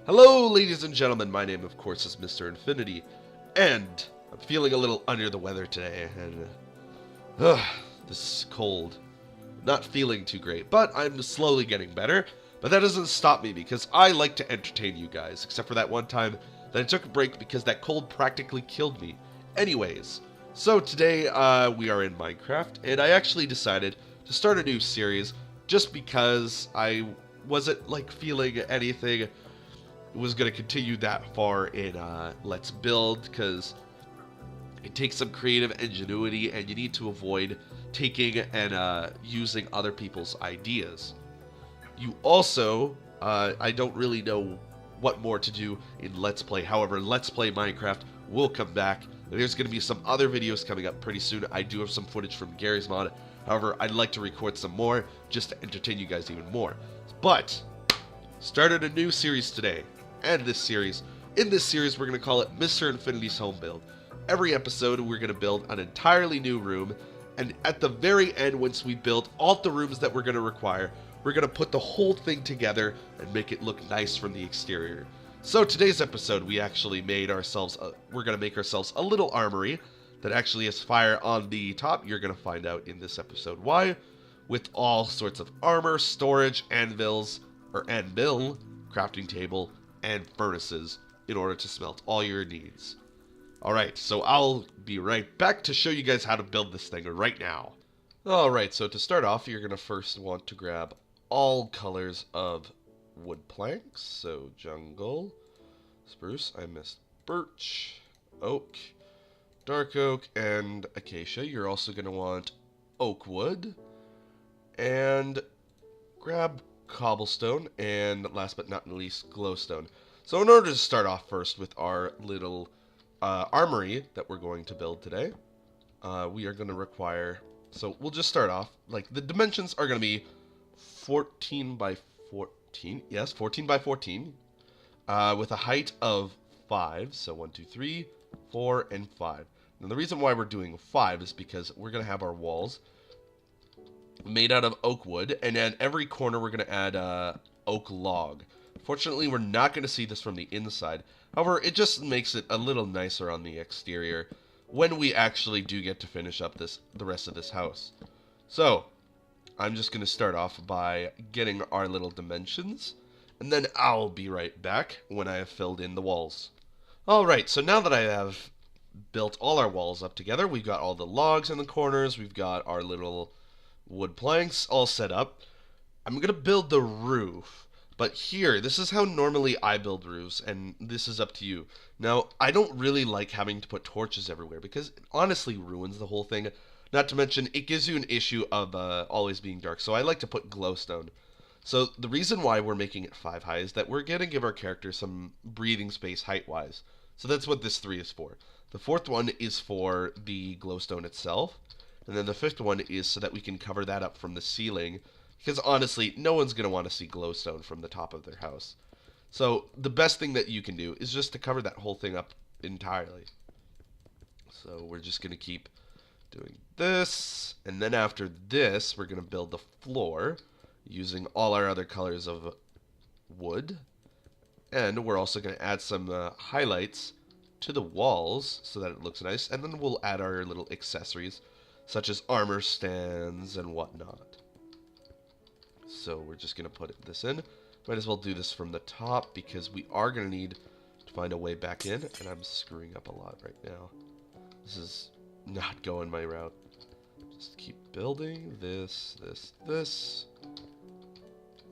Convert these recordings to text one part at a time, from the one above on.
Hello, ladies and gentlemen. My name, of course, is Mr. Infinity, and I'm feeling a little under the weather today, and this cold. Not feeling too great, but I'm slowly getting better. But that doesn't stop me because I like to entertain you guys, except for that one time that I took a break because that cold practically killed me. Anyways, so today we are in Minecraft, and I actually decided to start a new series just because I wasn't like feeling anything was going to continue that far in Let's Build, because it takes some creative ingenuity and you need to avoid taking and using other people's ideas. You also, I don't really know what more to do in Let's Play. However, Let's Play Minecraft will come back. There's going to be some other videos coming up pretty soon. I do have some footage from Gary's mod. However, I'd like to record some more just to entertain you guys even more. But, started a new series today. And in this series, we're going to call it Mr. Infinity's Home Build. Every episode, we're going to build an entirely new room. And at the very end, once we build all the rooms that we're going to require, we're going to put the whole thing together and make it look nice from the exterior. So today's episode, we actually made ourselves, we're going to make ourselves a little armory that actually has fire on the top. You're going to find out in this episode why. With all sorts of armor, storage, anvils, crafting table, and furnaces in order to smelt all your needs. Alright, so I'll be right back to show you guys how to build this thing right now. Alright, so to start off, you're going to first want to grab all colors of wood planks. So jungle, spruce, I missed birch, oak, dark oak, and acacia. You're also going to want oak wood, and grab cobblestone, and last but not least, glowstone. So in order to start off first with our little armory that we're going to build today, we are going to require, so we'll just start off, like the dimensions are going to be 14 by 14, yes, 14 by 14, with a height of 5, so 1, 2, 3, 4, and 5. Now the reason why we're doing 5 is because we're going to have our walls made out of oak wood, and at every corner we're going to add oak log. Fortunately, we're not going to see this from the inside. However, it just makes it a little nicer on the exterior when we actually do get to finish up the rest of this house. So, I'm just going to start off by getting our little dimensions, and then I'll be right back when I have filled in the walls. Alright, so now that I have built all our walls up together, we've got all the logs in the corners, we've got our little wood planks all set up. I'm going to build the roof. But here, this is how normally I build roofs, and this is up to you. Now, I don't really like having to put torches everywhere, because it honestly ruins the whole thing. Not to mention, it gives you an issue of always being dark, so I like to put glowstone. So the reason why we're making it 5 high is that we're going to give our character some breathing space height-wise. So that's what this 3 is for. The 4th one is for the glowstone itself, and then the 5th one is so that we can cover that up from the ceiling. Because honestly, no one's going to want to see glowstone from the top of their house. So the best thing that you can do is just to cover that whole thing up entirely. So we're just going to keep doing this. And then after this, we're going to build the floor using all our other colors of wood. And we're also going to add some highlights to the walls so that it looks nice. And then we'll add our little accessories such as armor stands and whatnot. So we're just going to put this in. Might as well do this from the top because we are going to need to find a way back in. And I'm screwing up a lot right now. This is not going my route. Just keep building this.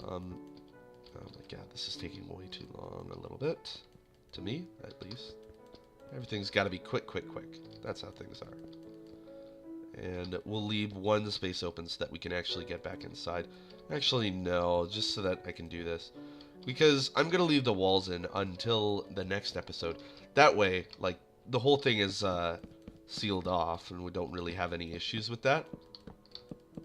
Oh my god, this is taking way too long a little bit. To me, at least. Everything's got to be quick. That's how things are. And we'll leave one space open so that we can actually get back inside. Actually, no, just so that I can do this. Because I'm going to leave the walls in until the next episode. That way, like, the whole thing is sealed off and we don't really have any issues with that.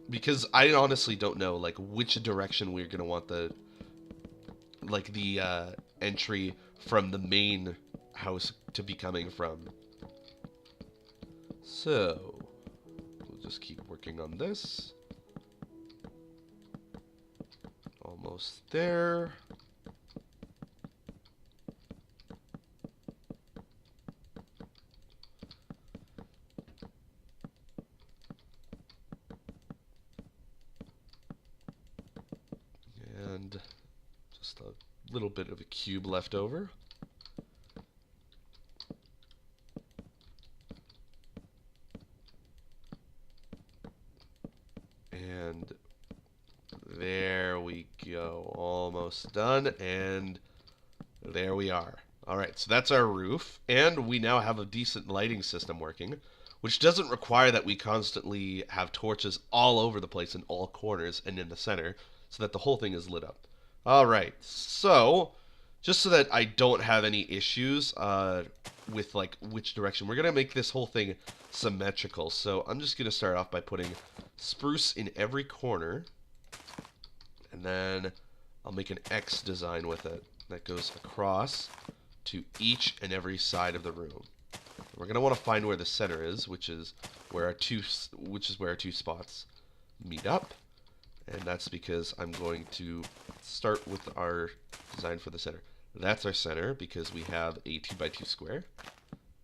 Because I honestly don't know, like, which direction we're going to want the entry from the main house to be coming from. So just keep working on this. Almost there. little bit of a cube left over. And there we go. Almost done. And there we are. Alright, so that's our roof. And we now have a decent lighting system working, which doesn't require that we constantly have torches all over the place in all corners and in the center, so that the whole thing is lit up. Alright, so just so that I don't have any issues with like which direction, we're going to make this whole thing symmetrical. So I'm just going to start off by putting spruce in every corner, and then I'll make an X design with it that goes across to each and every side of the room. We're going to want to find where the center is, which is where our two spots meet up. And that's because I'm going to start with our design for the center. That's our center because we have a 2x2 square.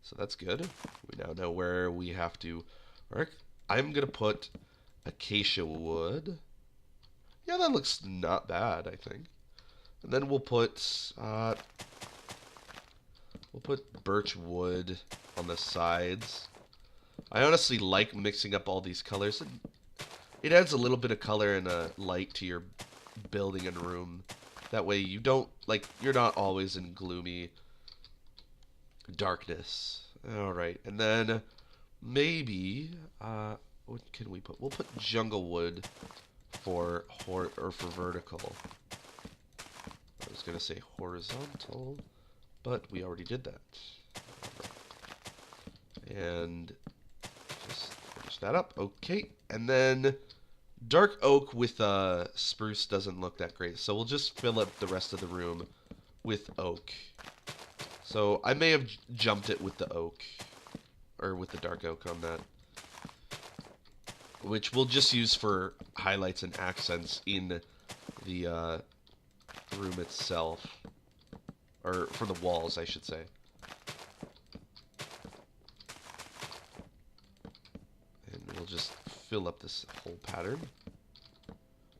So that's good. We now know where we have to work. I'm going to put acacia wood. Yeah, that looks not bad, I think. And then we'll put birch wood on the sides. I honestly like mixing up all these colors. It adds a little bit of color and a light to your building and room. That way you don't, like, you're not always in gloomy darkness. Alright, and then maybe, what can we put? We'll put jungle wood for vertical. I was going to say horizontal, but we already did that. And just finish that up. Okay, and then dark oak with spruce doesn't look that great, so we'll just fill up the rest of the room with oak. So I may have jumped it with the oak, or with the dark oak on that, which we'll just use for highlights and accents in the room itself, or for the walls, I should say. And we'll just fill up this whole pattern,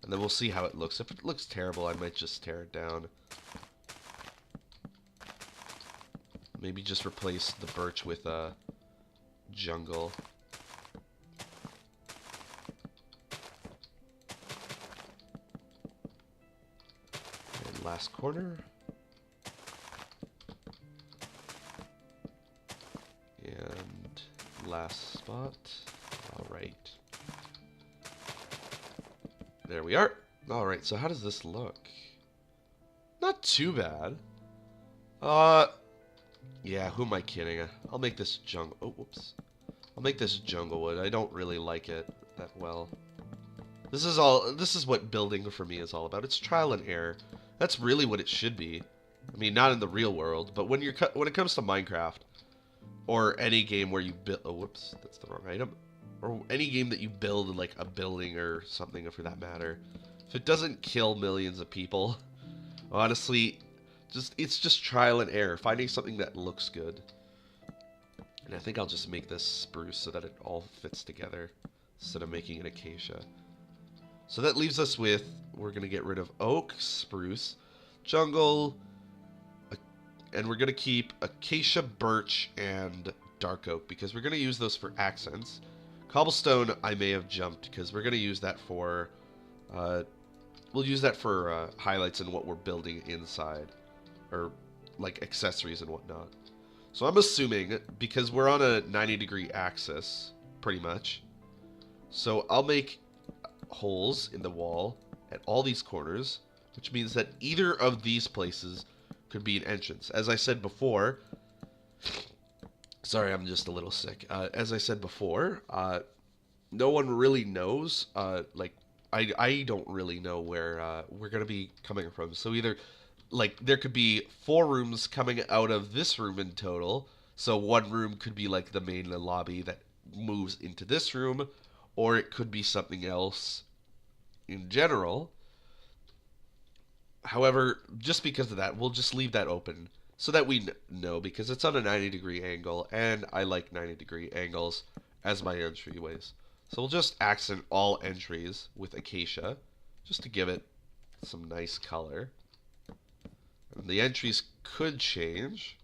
and then we'll see how it looks. If it looks terrible, I might just tear it down. Maybe just replace the birch with a jungle. And last corner. And last spot. Alright. There we are. Alright, so how does this look? Not too bad. Yeah, who am I kidding? I'll make this jungle... Oh, whoops. I'll make this jungle wood. I don't really like it that well. This is what building for me is all about. It's trial and error. That's really what it should be. I mean, not in the real world, but when it comes to Minecraft, or any game where you build... Oh, whoops, that's the wrong item. Or any game that you build, like, a building or something, for that matter. If it doesn't kill millions of people, honestly, it's just trial and error. Finding something that looks good. And I think I'll just make this spruce so that it all fits together, instead of making it acacia. So that leaves us with, we're going to get rid of oak, spruce, jungle, and we're going to keep acacia, birch, and dark oak, because we're going to use those for accents. Cobblestone, I may have jumped, because we're going to use that for, we'll use that for highlights in what we're building inside, or like accessories and whatnot. So I'm assuming, because we're on a 90-degree axis, pretty much, so I'll make holes in the wall at all these corners, which means that either of these places could be an entrance. As I said before, sorry, I'm just a little sick. As I said before, no one really knows, like, I don't really know where we're going to be coming from. So either, like, there could be 4 rooms coming out of this room in total. So one room could be, like, the main lobby that moves into this room, or it could be something else in general. However, just because of that, we'll just leave that open so that we know, because it's on a 90-degree angle, and I like 90-degree angles as my entryways. So we'll just accent all entries with acacia, just to give it some nice color. The entries could change,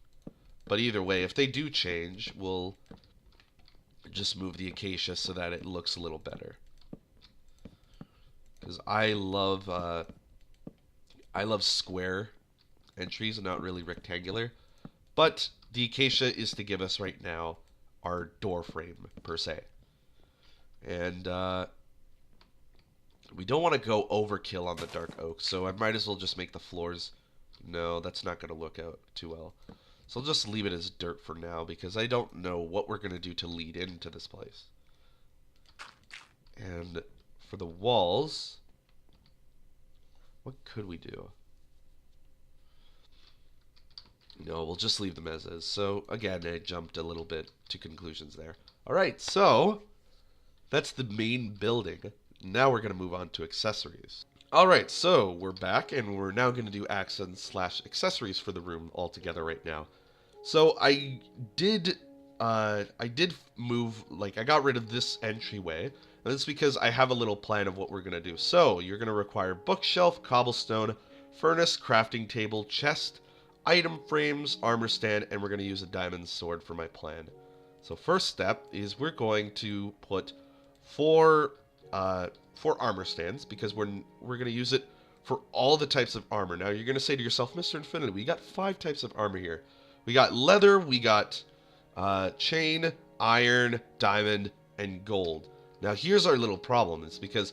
but either way, if they do change, we'll just move the acacia so that it looks a little better. Because I love square entries and not really rectangular. But the acacia is to give us right now our door frame per se, and we don't want to go overkill on the dark oak, so I might as well just make the floors. No, that's not going to look out too well. So I'll just leave it as dirt for now because I don't know what we're going to do to lead into this place. And for the walls, what could we do? No, we'll just leave them as is. So again, I jumped a little bit to conclusions there. Alright, so that's the main building. Now we're going to move on to accessories. Alright, so we're back and we're now going to do accents / accessories for the room all together right now. So I did move, like I got rid of this entryway, and that's because I have a little plan of what we're going to do. So you're going to require bookshelf, cobblestone, furnace, crafting table, chest, item frames, armor stand, and we're going to use a diamond sword for my plan. So first step is we're going to put four armor stands because we're going to use it for all the types of armor. Now you're going to say to yourself, Mr. Infinity, we got 5 types of armor here. We got leather, we got chain, iron, diamond, and gold. Now here's our little problem. It's because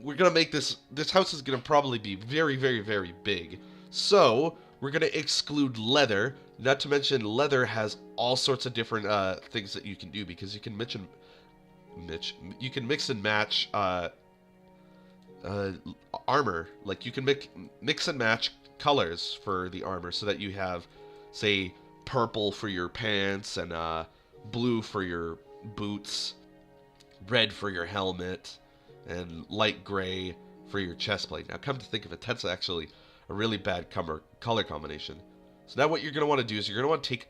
we're going to make this house is going to probably be very, very, very big. So we're going to exclude leather. Not to mention leather has all sorts of different things that you can do because you can mix and match armor. Like you can mix and match colors for the armor so that you have, say, purple for your pants and blue for your boots, red for your helmet, and light gray for your chest plate. Now come to think of it, that's actually a really bad color combination. So now what you're going to want to do is you're going to want to take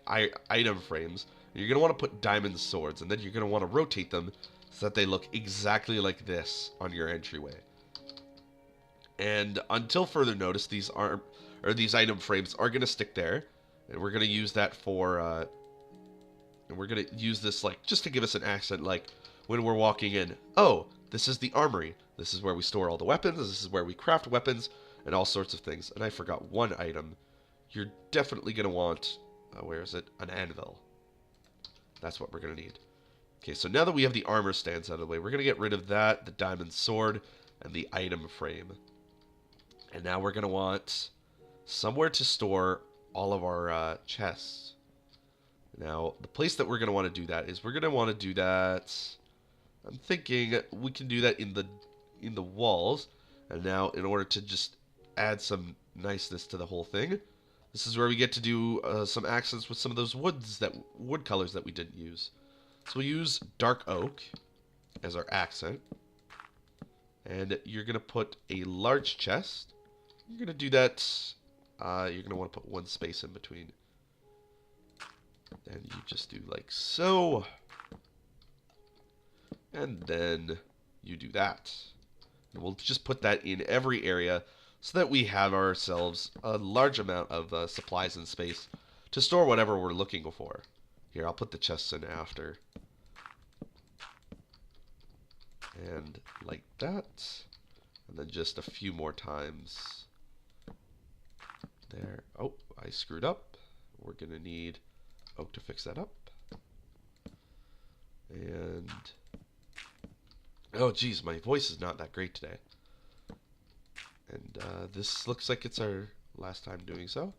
item frames, and you're going to want to put diamond swords, and then you're going to want to rotate them so that they look exactly like this on your entryway. And until further notice, these item frames are going to stick there, and we're going to use that for, and we're going to use this like just to give us an accent, like when we're walking in. Oh, this is the armory. This is where we store all the weapons. This is where we craft weapons and all sorts of things. And I forgot one item. You're definitely going to want, where is it? An anvil. That's what we're going to need. Okay, so now that we have the armor stands out of the way, we're going to get rid of that, the diamond sword, and the item frame. And now we're going to want somewhere to store all of our chests. Now, the place that we're going to want to do that is we're going to want to do that, I'm thinking we can do that in the walls. And now, in order to just add some niceness to the whole thing, this is where we get to do some accents with some of those wood colors that we didn't use. So we'll use dark oak as our accent. And you're going to put a large chest. You're going to do that, you're going to want to put one space in between. And you just do like so. And then you do that. And we'll just put that in every area so that we have ourselves a large amount of supplies and space to store whatever we're looking for. Here, I'll put the chests in after. And like that. And then just a few more times. There. Oh, I screwed up. We're going to need oak to fix that up. And oh geez, my voice is not that great today. And this looks like it's our last time doing so.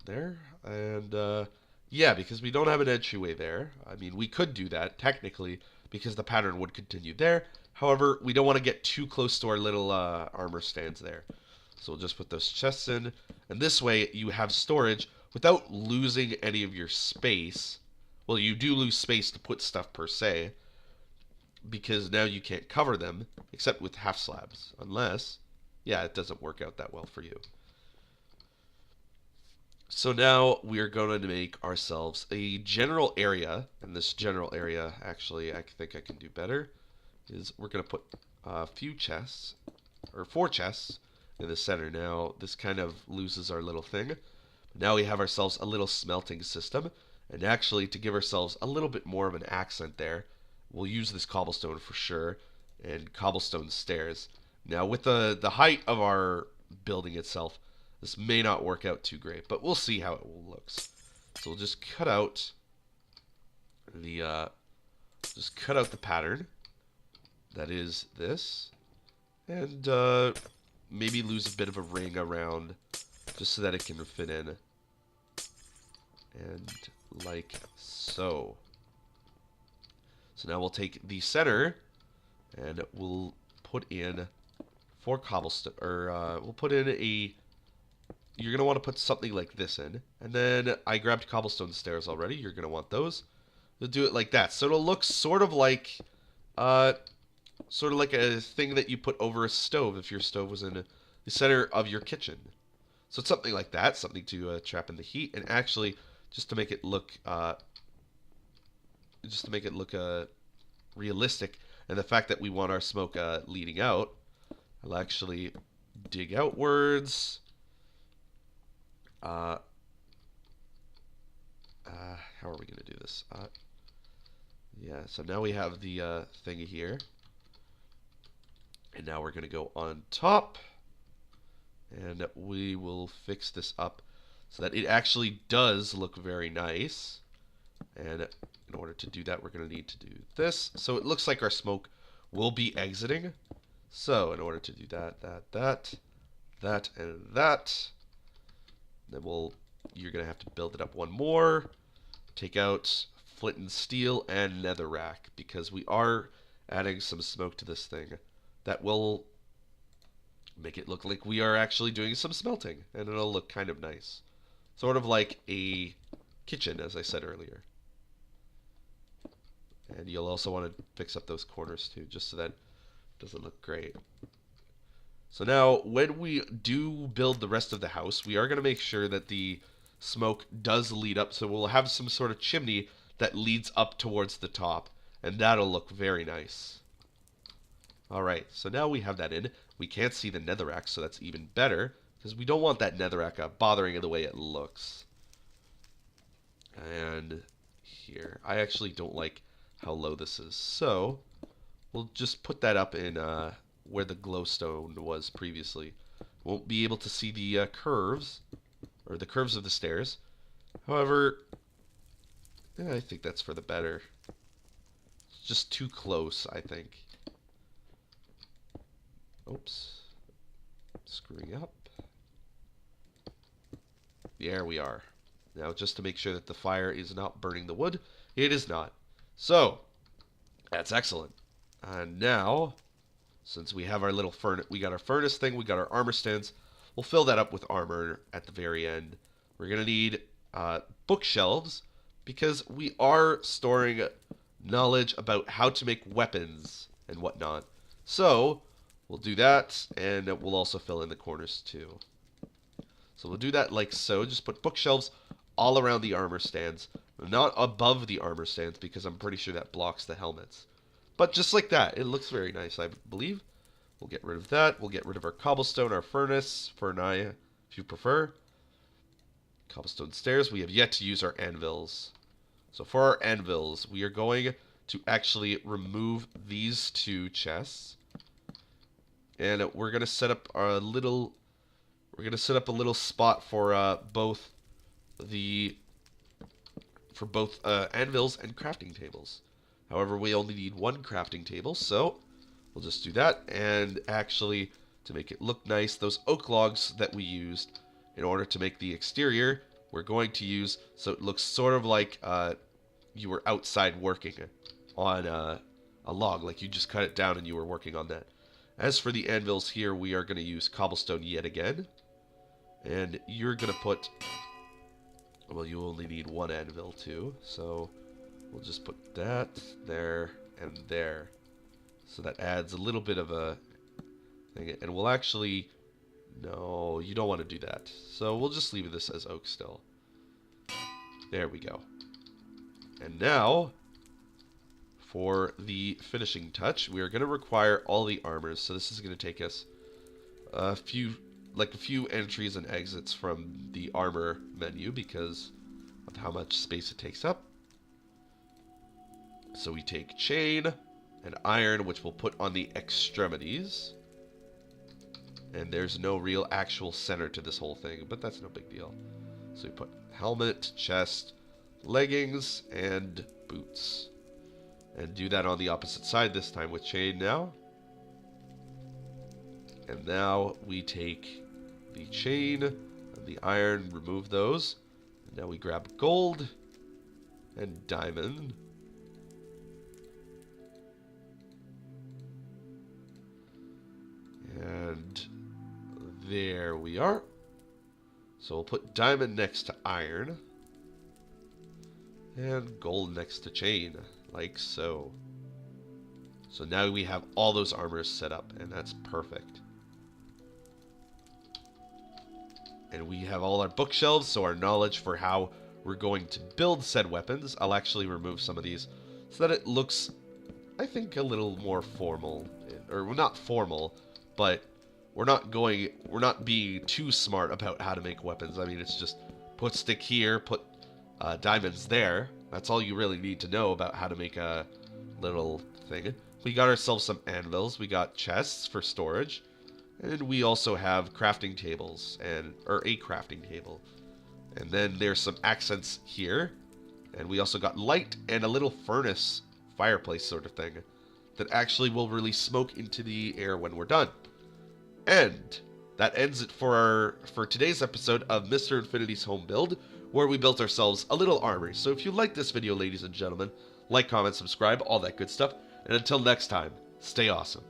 There. And yeah, because we don't have an entryway there. I mean, we could do that technically because the pattern would continue there. However, we don't want to get too close to our little armor stands there. So we'll just put those chests in. And this way you have storage without losing any of your space. Well, you do lose space to put stuff per se, because now you can't cover them except with half slabs, unless, yeah, it doesn't work out that well for you. So now we are going to make ourselves a general area, and this general area, actually, I think I can do better, is we're going to put a few chests, or 4 chests, in the center. Now, this kind of loses our little thing. Now we have ourselves a little smelting system. And actually, to give ourselves a little bit more of an accent there, we'll use this cobblestone for sure, and cobblestone stairs. Now, with the height of our building itself, this may not work out too great, but we'll see how it looks. So we'll just cut out the pattern. That is this, and maybe lose a bit of a ring around, just so that it can fit in. And like so. So now we'll take the center and we'll put in 4 cobblestone, or we'll put in a, you're going to want to put something like this in. And then I grabbed cobblestone stairs already. You're going to want those. We'll do it like that. So it'll look sort of like a thing that you put over a stove if your stove was in the center of your kitchen. So it's something like that, something to trap in the heat. And actually, just to make it look realistic, and the fact that we want our smoke leading out, I'll actually dig outwards. How are we going to do this? Yeah, so now we have the thing here. And now we're going to go on top. And we will fix this up so that it actually does look very nice. And in order to do that, we're going to need to do this. So it looks like our smoke will be exiting. So in order to do that, and that, then you're going to have to build it up one more. Take out flint and steel and netherrack, because we are adding some smoke to this thing that will make it look like we are actually doing some smelting, and it'll look kind of nice. Sort of like a kitchen, as I said earlier. And you'll also want to fix up those corners too, just so that it doesn't look great. So now, when we do build the rest of the house, we are going to make sure that the smoke does lead up. So we'll have some sort of chimney that leads up towards the top, and that'll look very nice. Alright, so now we have that in. We can't see the netherrack, so that's even better, because we don't want that netherrack bothering the way it looks. And here, I actually don't like how low this is, so we'll just put that up in where the glowstone was previously. Won't be able to see the curves, or the curves of the stairs. However, yeah, I think that's for the better. It's just too close, I think. Oops. Screwing up. There we are. Now, just to make sure that the fire is not burning the wood, it is not. So, that's excellent. And now, since we have our little furnace, we got our furnace thing, we got our armor stands, we'll fill that up with armor at the very end. We're going to need bookshelves, because we are storing knowledge about how to make weapons and whatnot. So, we'll do that, and we'll also fill in the corners too. So we'll do that like so. Just put bookshelves all around the armor stands. Not above the armor stands, because I'm pretty sure that blocks the helmets. But just like that. It looks very nice, I believe. We'll get rid of that. We'll get rid of our cobblestone, our furnace, for Naya, if you prefer. Cobblestone stairs. We have yet to use our anvils. So for our anvils, we are going to actually remove these 2 chests. And we're going to set up a little spot for both anvils and crafting tables. However, we only need 1 crafting table, so we'll just do that. And actually, to make it look nice, those oak logs that we used in order to make the exterior, we're going to use so it looks sort of like you were outside working on a log, like you just cut it down and you were working on that. As for the anvils here, we are going to use cobblestone yet again. And you're going to put, well, you only need 1 anvil too. So we'll just put that there and there. So that adds a little bit of a thing. And we'll actually, no, you don't want to do that. So we'll just leave this as oak still. There we go. And now, for the finishing touch, we are going to require all the armors. So this is going to take us a few like a few entries and exits from the armor menu because of how much space it takes up. So we take chain and iron, which we'll put on the extremities. And there's no real actual center to this whole thing, but that's no big deal. So we put helmet, chest, leggings, and boots. And do that on the opposite side this time with chain now. And now we take the chain and the iron, remove those. And now we grab gold and diamond. And there we are. So we'll put diamond next to iron. And gold next to chain, like so. So now we have all those armors set up, and that's perfect. And we have all our bookshelves, so our knowledge for how we're going to build said weapons. I'll actually remove some of these so that it looks, I think, a little more formal. Or not formal, but we're not being too smart about how to make weapons. I mean, it's just put stick here, put diamonds there. That's all you really need to know about how to make a little thing. We got ourselves some anvils. We got chests for storage. And we also have crafting tables, or a crafting table. And then there's some accents here. And we also got light and a little furnace, fireplace sort of thing, that actually will release smoke into the air when we're done. And that ends it for today's episode of Mr. Infinity's home build, where we built ourselves a little armory. So if you like this video, ladies and gentlemen, like, comment, subscribe, all that good stuff. And until next time, stay awesome.